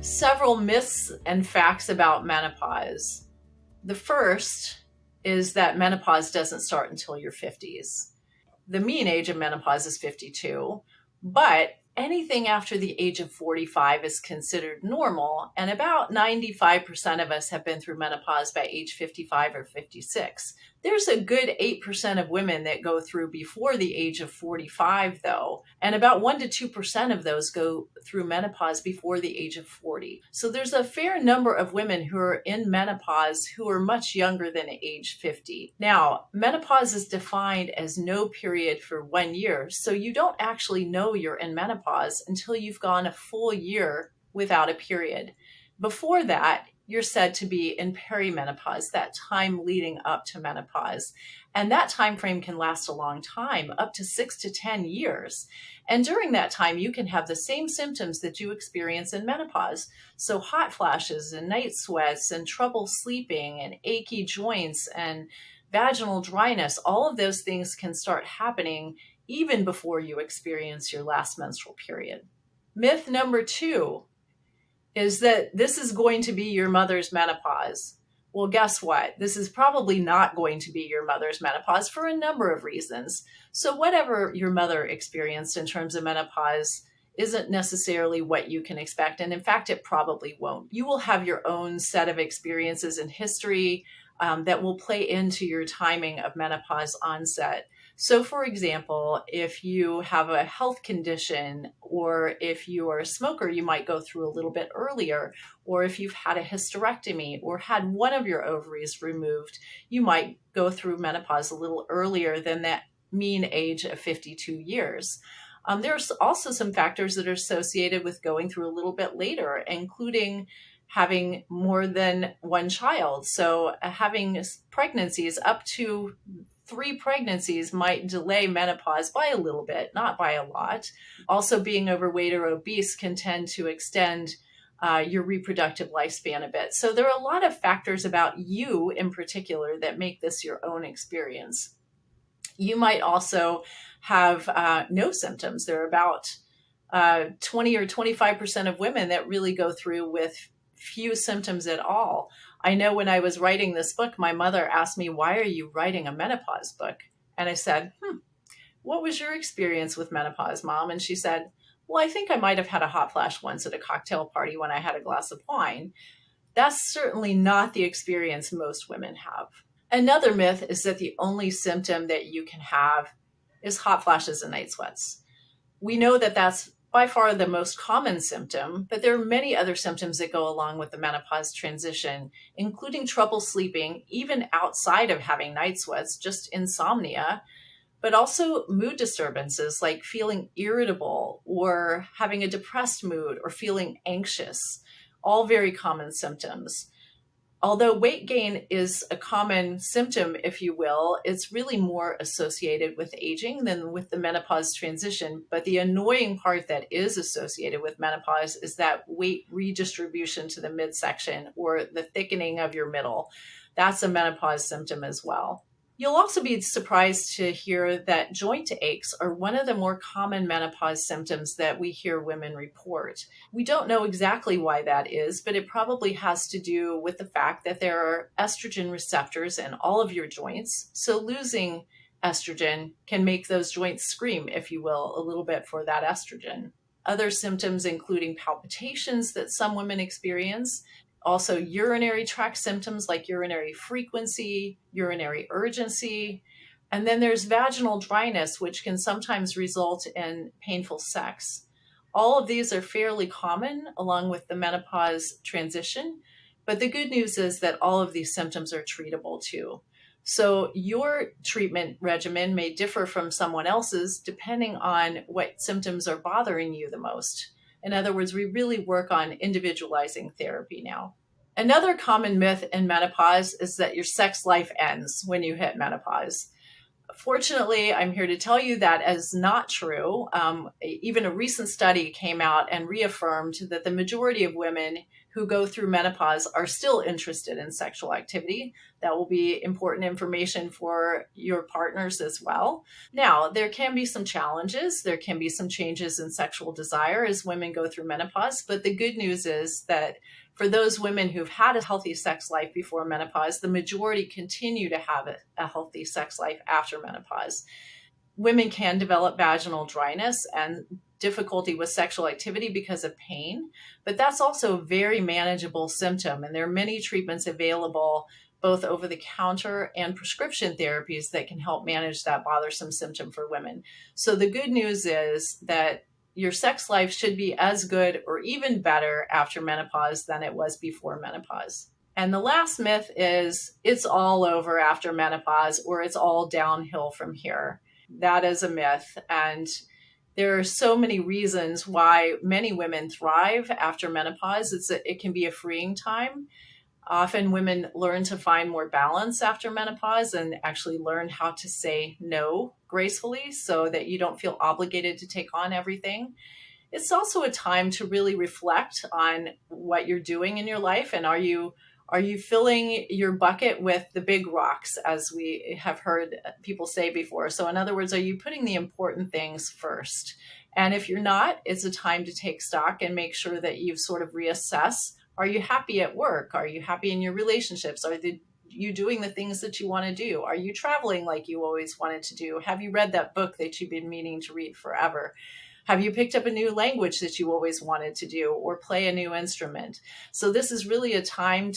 Several myths and facts about menopause. The first is that menopause doesn't start until your 50s. The mean age of menopause is 52, but anything after the age of 45 is considered normal, and about 95% of us have been through menopause by age 55 or 56. There's a good 8% of women that go through before the age of 45, though, and about 1 to 2% of those go through menopause before the age of 40. So there's a fair number of women who are in menopause who are much younger than age 50. Now, menopause is defined as no period for 1 year, so you don't actually know you're in menopause until you've gone a full year without a period. Before that, you're said to be in perimenopause, that time leading up to menopause. And that time frame can last a long time, up to 6 to 10 years. And during that time, you can have the same symptoms that you experience in menopause. So hot flashes and night sweats and trouble sleeping and achy joints and vaginal dryness, all of those things can start happening even before you experience your last menstrual period. Myth number 2 is that this is going to be your mother's menopause. Well, guess what? This is probably not going to be your mother's menopause for a number of reasons. So whatever your mother experienced in terms of menopause isn't necessarily what you can expect. And in fact, it probably won't. You will have your own set of experiences in history that will play into your timing of menopause onset. So for example, if you have a health condition or if you are a smoker, you might go through a little bit earlier. Or if you've had a hysterectomy or had one of your ovaries removed, you might go through menopause a little earlier than that mean age of 52 years. There's also some factors that are associated with going through a little bit later, including having more than one child. So having pregnancies up to 3 pregnancies might delay menopause by a little bit, not by a lot. Also, being overweight or obese can tend to extend your reproductive lifespan a bit. So there are a lot of factors about you in particular that make this your own experience. You might also have no symptoms. There are about 20 or 25% of women that really go through with few symptoms at all. I know when I was writing this book, my mother asked me, "Why are you writing a menopause book?" And I said, "What was your experience with menopause, Mom?" And she said, "Well, I think I might have had a hot flash once at a cocktail party when I had a glass of wine." That's certainly not the experience most women have. Another myth is that the only symptom that you can have is hot flashes and night sweats. We know that that's by far the most common symptom, but there are many other symptoms that go along with the menopause transition, including trouble sleeping, even outside of having night sweats, just insomnia, but also mood disturbances like feeling irritable or having a depressed mood or feeling anxious, all very common symptoms. Although weight gain is a common symptom, if you will, it's really more associated with aging than with the menopause transition. But the annoying part that is associated with menopause is that weight redistribution to the midsection or the thickening of your middle. That's a menopause symptom as well. You'll also be surprised to hear that joint aches are one of the more common menopause symptoms that we hear women report. We don't know exactly why that is, but it probably has to do with the fact that there are estrogen receptors in all of your joints. So losing estrogen can make those joints scream, if you will, a little bit for that estrogen. Other symptoms including palpitations that some women experience. Also, urinary tract symptoms like urinary frequency, urinary urgency. And then there's vaginal dryness, which can sometimes result in painful sex. All of these are fairly common along with the menopause transition. But the good news is that all of these symptoms are treatable too. So your treatment regimen may differ from someone else's depending on what symptoms are bothering you the most. In other words, we really work on individualizing therapy now. Another common myth in menopause is that your sex life ends when you hit menopause. Fortunately, I'm here to tell you that is not true. Even a recent study came out and reaffirmed that the majority of women who go through menopause are still interested in sexual activity. That will be important information for your partners as well. Now, there can be some challenges. There can be some changes in sexual desire as women go through menopause. But the good news is that for those women who've had a healthy sex life before menopause, the majority continue to have a healthy sex life after menopause. Women can develop vaginal dryness and difficulty with sexual activity because of pain, but that's also a very manageable symptom. And there are many treatments available, both over the counter and prescription therapies, that can help manage that bothersome symptom for women. So the good news is that your sex life should be as good or even better after menopause than it was before menopause. And the last myth is it's all over after menopause, or it's all downhill from here. That is a myth. And there are so many reasons why many women thrive after menopause. It can be a freeing time. Often women learn to find more balance after menopause and actually learn how to say no gracefully so that you don't feel obligated to take on everything. It's also a time to really reflect on what you're doing in your life, and are you filling your bucket with the big rocks, as we have heard people say before? So in other words, are you putting the important things first? And if you're not, it's a time to take stock and make sure that you sort of reassess. Are you happy at work? Are you happy in your relationships? Are you doing the things that you want to do? Are you traveling like you always wanted to do? Have you read that book that you've been meaning to read forever? Have you picked up a new language that you always wanted to do, or play a new instrument? So this is really a time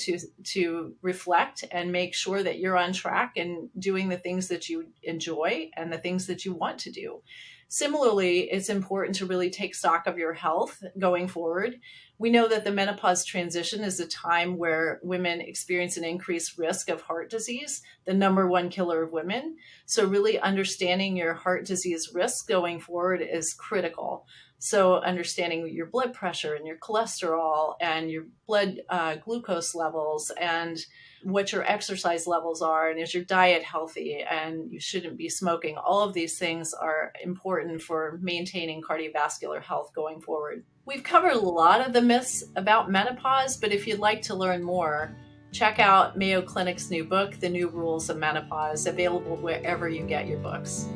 to reflect and make sure that you're on track and doing the things that you enjoy and the things that you want to do. Similarly, it's important to really take stock of your health going forward. We know that the menopause transition is a time where women experience an increased risk of heart disease, the number one killer of women. So really understanding your heart disease risk going forward is critical. So understanding your blood pressure and your cholesterol and your blood glucose levels, and what your exercise levels are, and is your diet healthy, and you shouldn't be smoking. All of these things are important for maintaining cardiovascular health going forward. We've covered a lot of the myths about menopause, but if you'd like to learn more, check out Mayo Clinic's new book, The New Rules of Menopause, available wherever you get your books.